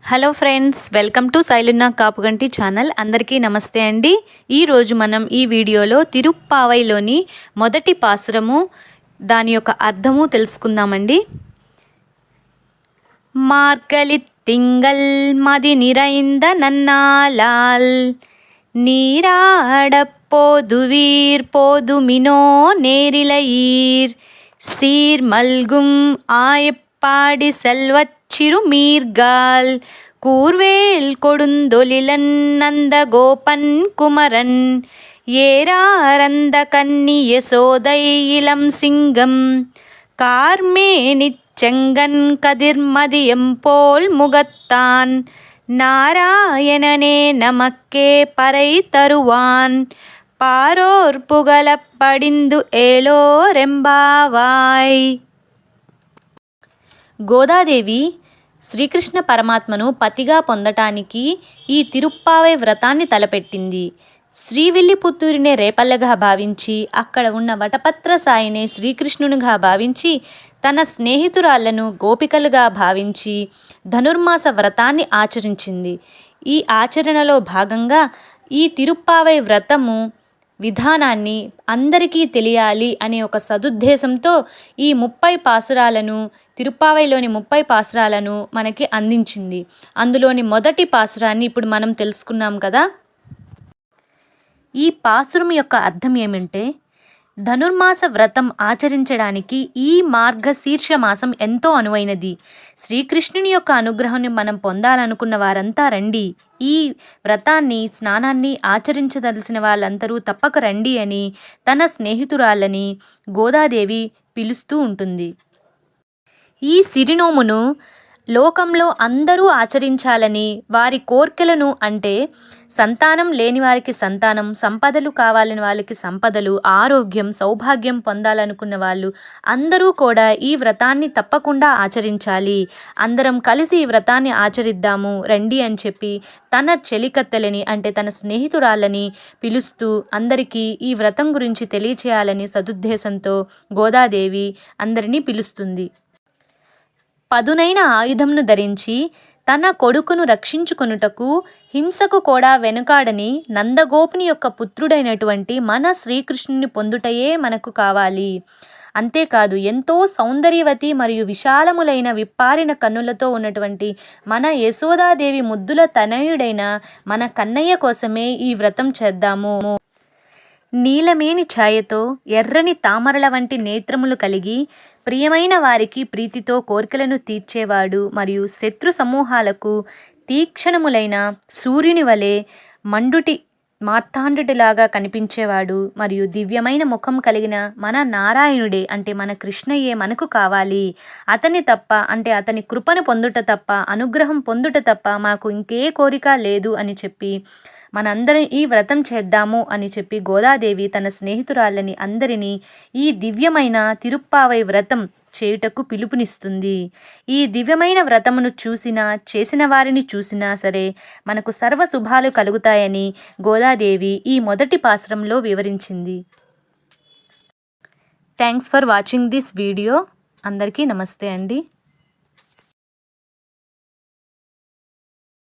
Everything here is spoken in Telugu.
Hello friends, welcome to Sailunna Kapuganti channel. అందరికీ నమస్తే అండి. ఈరోజు మనం ఈ వీడియోలో తిరుప్పావైలోని మొదటి పాసురము దాని యొక్క అర్థము తెలుసుకుందామండి. మార్గలి తింగల్ మది நிறைந்த నన్నాలాల్ நீராடப்போதுவீர் போதுமினோ நேரிலையீர் சீர் மல்கும் ஆயப்பாடி செல்வச் சிறுமீர்கால் கூர்வேல் கொடுந்தொலிலன் நந்த கோபன் குமரன் ஏராரந்த கன்னி யசோதை இளம் சிங்கம் கார்மேனிச் செங்கன் கதிர்மதியம் போல் முகத்தான் நாராயணனே நமக்கே பறை தருவான் பாரோர் புகழப் படிந்து ఏలోరెంబావాయ్. గోదాదేవి శ్రీకృష్ణ పరమాత్మను పతిగా పొందటానికి ఈ తిరుప్పావై వ్రతాన్ని తలపెట్టింది. శ్రీవిల్లిపుత్తూరినే రేపల్లగా భావించి, అక్కడ ఉన్న వటపత్ర సాయినే శ్రీకృష్ణునిగా భావించి, తన స్నేహితురాళ్లను గోపికలుగా భావించి ధనుర్మాస వ్రతాన్ని ఆచరించింది. ఈ ఆచరణలో భాగంగా ఈ తిరుప్పావై వ్రతము విధానాన్ని అందరికీ తెలియాలి అనే ఒక సదుద్దేశంతో ఈ 30 పాసురాలను, తిరుప్పావైలోని 30 పాసురాలను మనకి అందించింది. అందులోని మొదటి పాసురాన్ని ఇప్పుడు మనం తెలుసుకున్నాం కదా. ఈ పాసురం యొక్క అర్థం ఏమంటే, ధనుర్మాస వ్రతం ఆచరించడానికి ఈ మార్గశీర్ష మాసం ఎంతో అనువైనది. శ్రీకృష్ణుని యొక్క అనుగ్రహాన్ని మనం పొందాలనుకున్న వారంతా రండి, ఈ వ్రతాన్ని, స్నానాన్ని ఆచరించదలసిన వాళ్ళందరూ తప్పక రండి అని తన స్నేహితురాళ్ళని గోదాదేవి పిలుస్తూ ఉంటుంది. ఈ సిరినోమును లోకంలో అందరూ ఆచరించాలని, వారి కోర్కెలను, అంటే సంతానం లేని వారికి సంతానం, సంపదలు కావాలని వాళ్ళకి సంపదలు, ఆరోగ్యం, సౌభాగ్యం పొందాలనుకున్న వాళ్ళు అందరూ కూడా ఈ వ్రతాన్ని తప్పకుండా ఆచరించాలి, అందరం కలిసి ఈ వ్రతాన్ని ఆచరిద్దాము రండి అని చెప్పి తన చెలికత్తెలని, అంటే తన స్నేహితురాళ్ళని పిలుస్తూ అందరికీ ఈ వ్రతం గురించి తెలియచేయాలని సదుద్దేశంతో గోదాదేవి అందరినీ పిలుస్తుంది. పదునైన ఆయుధంను ధరించి తన కొడుకును రక్షించుకొనుటకు హింసకు కూడా వెనుకాడని నందగోపుని యొక్క పుత్రుడైనటువంటి మన శ్రీకృష్ణుని పొందుటయే మనకు కావాలి. అంతేకాదు, ఎంతో సౌందర్యవతి మరియు విశాలములైన విప్పారిన కన్నులతో ఉన్నటువంటి మన యశోదాదేవి ముద్దుల తనయుడైన మన కన్నయ్య కోసమే ఈ వ్రతం చేద్దాము. నీలమేని ఛాయతో ఎర్రని తామరల వంటి నేత్రములు కలిగి ప్రియమైన వారికి ప్రీతితో కోరికలను తీర్చేవాడు మరియు శత్రు సమూహాలకు తీక్షణములైన సూర్యుని వలె మండుటి మార్తాండుడిలాగా కనిపించేవాడు మరియు దివ్యమైన ముఖం కలిగిన మన నారాయణుడే, అంటే మన కృష్ణయ్యే మనకు కావాలి. అతని తప్ప, అంటే అతని కృపను పొందుట తప్ప, అనుగ్రహం పొందుట తప్ప మాకు ఇంకే కోరిక లేదు అని చెప్పి మనందరం ఈ వ్రతం చేద్దాము అని చెప్పి గోదాదేవి తన స్నేహితురాళ్ళని అందరినీ ఈ దివ్యమైన తిరుప్పావై వ్రతం చేయుటకు పిలుపునిస్తుంది. ఈ దివ్యమైన వ్రతమును చూసినా, చేసిన వారిని చూసినా సరే మనకు సర్వ శుభాలు కలుగుతాయని గోదాదేవి ఈ మొదటి పాసురంలో వివరించింది. Thanks for watching this video. అందరికీ నమస్తే అండి.